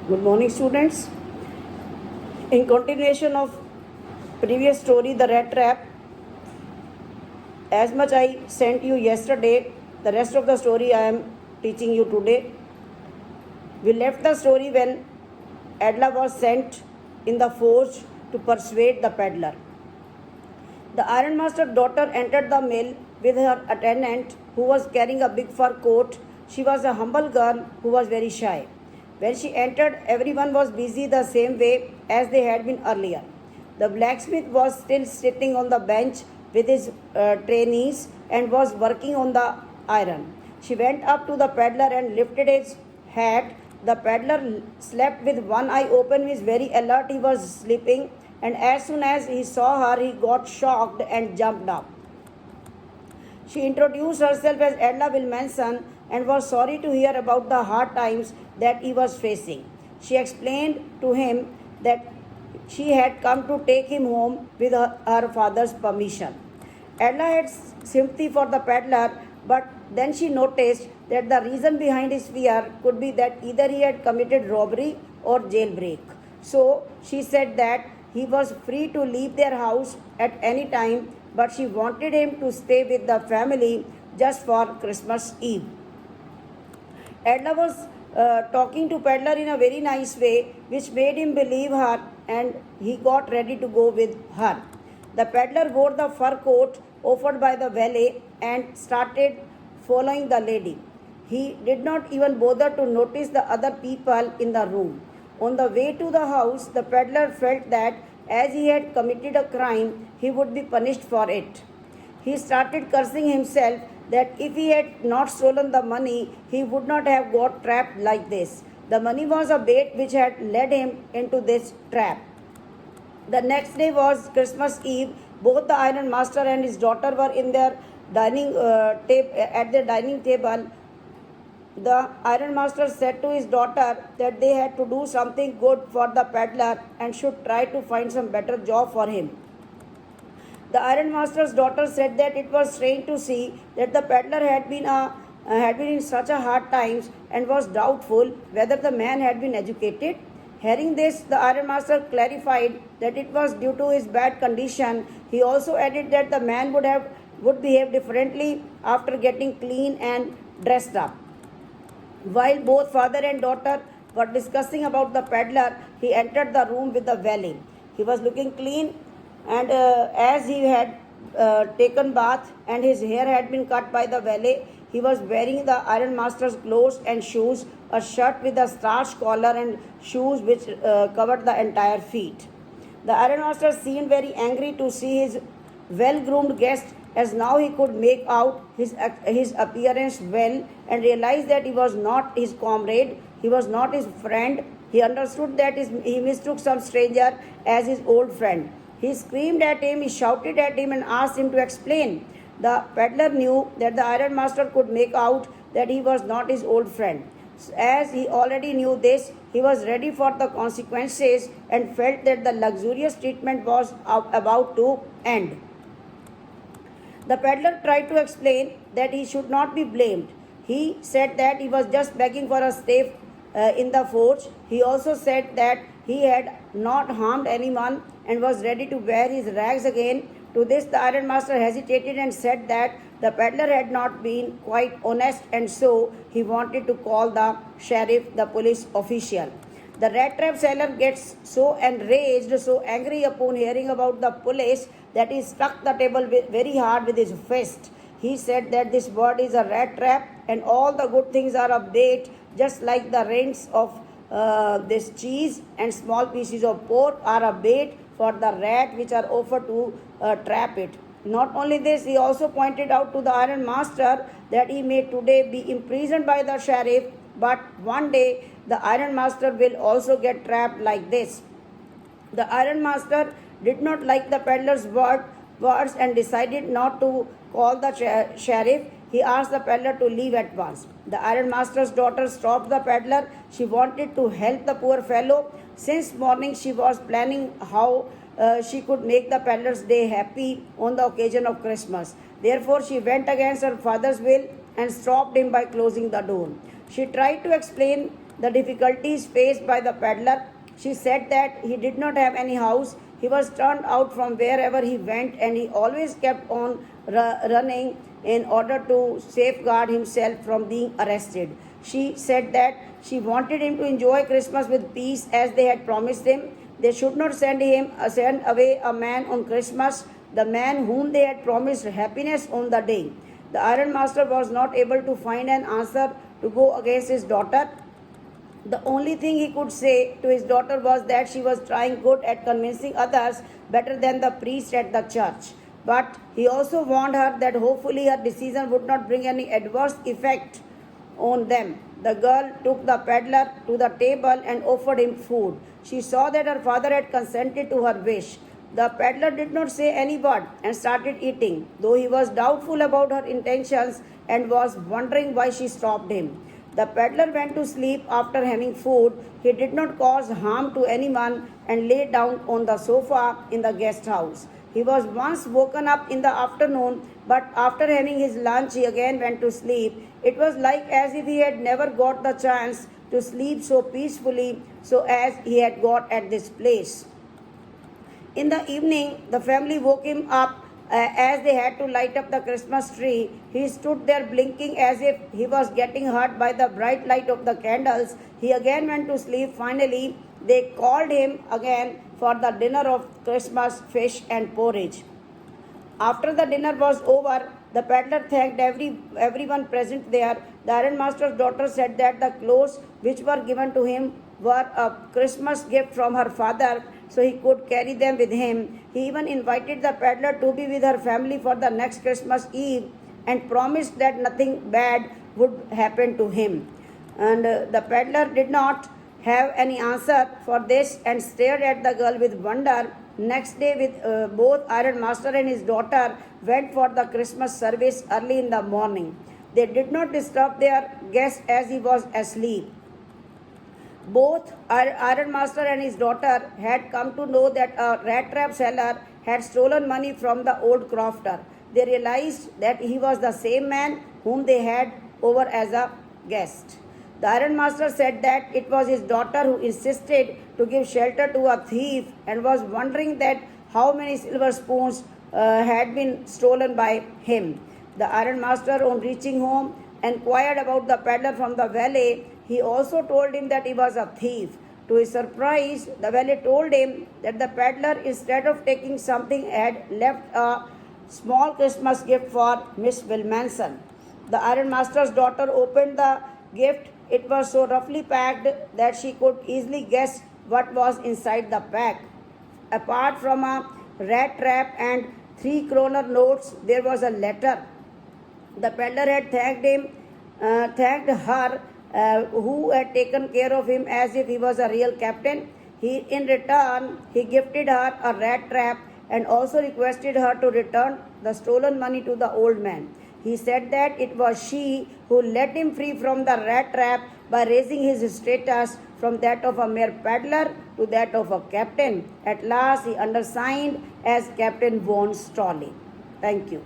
Good morning, students. In continuation of previous story, The Rat Trap, as much I sent you yesterday, the rest of the story I am teaching you today. We left the story when Adela was sent in the forge to persuade the peddler. The ironmaster's daughter entered the mill with her attendant, who was carrying a big fur coat. She was a humble girl who was very shy. When she entered, everyone was busy the same way as they had been earlier. The blacksmith was still sitting on the bench with his trainees and was working on the iron. She went up to the peddler and lifted his hat. The peddler slept with one eye open. He was very alert. He was sleeping, and as soon as he saw her, he got shocked and jumped up. She introduced herself as Adela Wilmanson and was sorry to hear about the hard times that he was facing. She explained to him that she had come to take him home with her father's permission. Adela had sympathy for the peddler, but then she noticed that the reason behind his fear could be that either he had committed robbery or jailbreak. So she said that he was free to leave their house at any time, but she wanted him to stay with the family just for Christmas Eve. Adela was talking to peddler in a very nice way, which made him believe her, and he got ready to go with her. The peddler wore the fur coat offered by the valet and started following the lady. He did not even bother to notice the other people in the room. On the way to the house, the peddler felt that as he had committed a crime, he would be punished for it. He started cursing himself that if he had not stolen the money, he would not have got trapped like this. The money was a bait which had led him into this trap. The next day was Christmas Eve. Both the iron master and his daughter were in their at their dining table. The ironmaster said to his daughter that they had to do something good for the peddler and should try to find some better job for him. The ironmaster's daughter said that it was strange to see that the peddler had been in such a hard times and was doubtful whether the man had been educated. Hearing this, the ironmaster clarified that it was due to his bad condition. He also added that the man would behave differently after getting clean and dressed up. While both father and daughter were discussing about the peddler, he entered the room with the valet. He was looking clean, and as he had taken bath and his hair had been cut by the valet, he was wearing the ironmaster's clothes and shoes, a shirt with a starched collar and shoes which covered the entire feet. The ironmaster seemed very angry to see his well-groomed guest, as now he could make out his appearance well and realized that he was not his comrade, he was not his friend. He understood that he mistook some stranger as his old friend. He screamed at him, he shouted at him and asked him to explain. The peddler knew that the ironmaster could make out that he was not his old friend. As he already knew this, he was ready for the consequences and felt that the luxurious treatment was about to end. The peddler tried to explain that he should not be blamed. He said that he was just begging for a stay in the forge. He also said that he had not harmed anyone and was ready to wear his rags again. To this, the ironmaster hesitated and said that the peddler had not been quite honest, and so he wanted to call the sheriff, the police official. The rat trap seller gets so enraged, so angry upon hearing about the police that he struck the table very hard with his fist. He said that this world is a rat trap and all the good things are a bait, just like the rings of this cheese and small pieces of pork are a bait for the rat which are offered to trap it. Not only this, he also pointed out to the iron master that he may today be imprisoned by the sheriff, but one day the iron master will also get trapped like this. The iron master did not like the peddler's words and decided not to call the sheriff. He asked the peddler to leave at once. The iron master's daughter stopped the peddler. She wanted to help the poor fellow. Since morning she was planning how she could make the peddler's day happy on the occasion of Christmas. Therefore, she went against her father's will and stopped him by closing the door. She tried to explain the difficulties faced by the peddler. She said that he did not have any house. He was turned out from wherever he went, and he always kept on running in order to safeguard himself from being arrested. She said that she wanted him to enjoy Christmas with peace as they had promised him. They should not send away a man on Christmas, the man whom they had promised happiness on the day. The ironmaster was not able to find an answer to go against his daughter. The only thing he could say to his daughter was that she was trying good at convincing others better than the priest at the church. But he also warned her that hopefully her decision would not bring any adverse effect on them. The girl took the peddler to the table and offered him food. She saw that her father had consented to her wish. The peddler did not say any word and started eating, though he was doubtful about her intentions and was wondering why she stopped him. The peddler went to sleep after having food. He did not cause harm to anyone and lay down on the sofa in the guest house. He was once woken up in the afternoon, but after having his lunch, he again went to sleep. It was like as if he had never got the chance to sleep so peacefully so as he had got at this place. In the evening, the family woke him up as they had to light up the Christmas tree. He stood there blinking as if he was getting hurt by the bright light of the candles. He again went to sleep. Finally, they called him again for the dinner of Christmas fish and porridge. After the dinner was over, the peddler thanked everyone present there. The ironmaster's daughter said that the clothes which were given to him were a Christmas gift from her father, so he could carry them with him. He even invited the peddler to be with her family for the next Christmas Eve and promised that nothing bad would happen to him. And the peddler did not have any answer for this and stared at the girl with wonder. Next day, with both ironmaster and his daughter went for the Christmas service early in the morning. They did not disturb their guest as he was asleep. Both ironmaster and his daughter had come to know that a rat trap seller had stolen money from the old crofter. They realized that he was the same man whom they had over as a guest. The ironmaster said that it was his daughter who insisted to give shelter to a thief and was wondering that how many silver spoons had been stolen by him. The ironmaster, on reaching home, inquired about the peddler from the valet. He also told him that he was a thief. To his surprise, the valet told him that the peddler, instead of taking something, had left a small Christmas gift for Miss Wilmanson. The ironmaster's daughter opened the gift. It was so roughly packed that she could easily guess what was inside the pack. Apart from a rat trap and 3 kroner notes, there was a letter. The peddler had thanked her who had taken care of him as if he was a real captain. In return, he gifted her a rat trap and also requested her to return the stolen money to the old man. He said that it was she who let him free from the rat trap by raising his status from that of a mere peddler to that of a captain. At last, he undersigned as Captain Von Stolly. Thank you.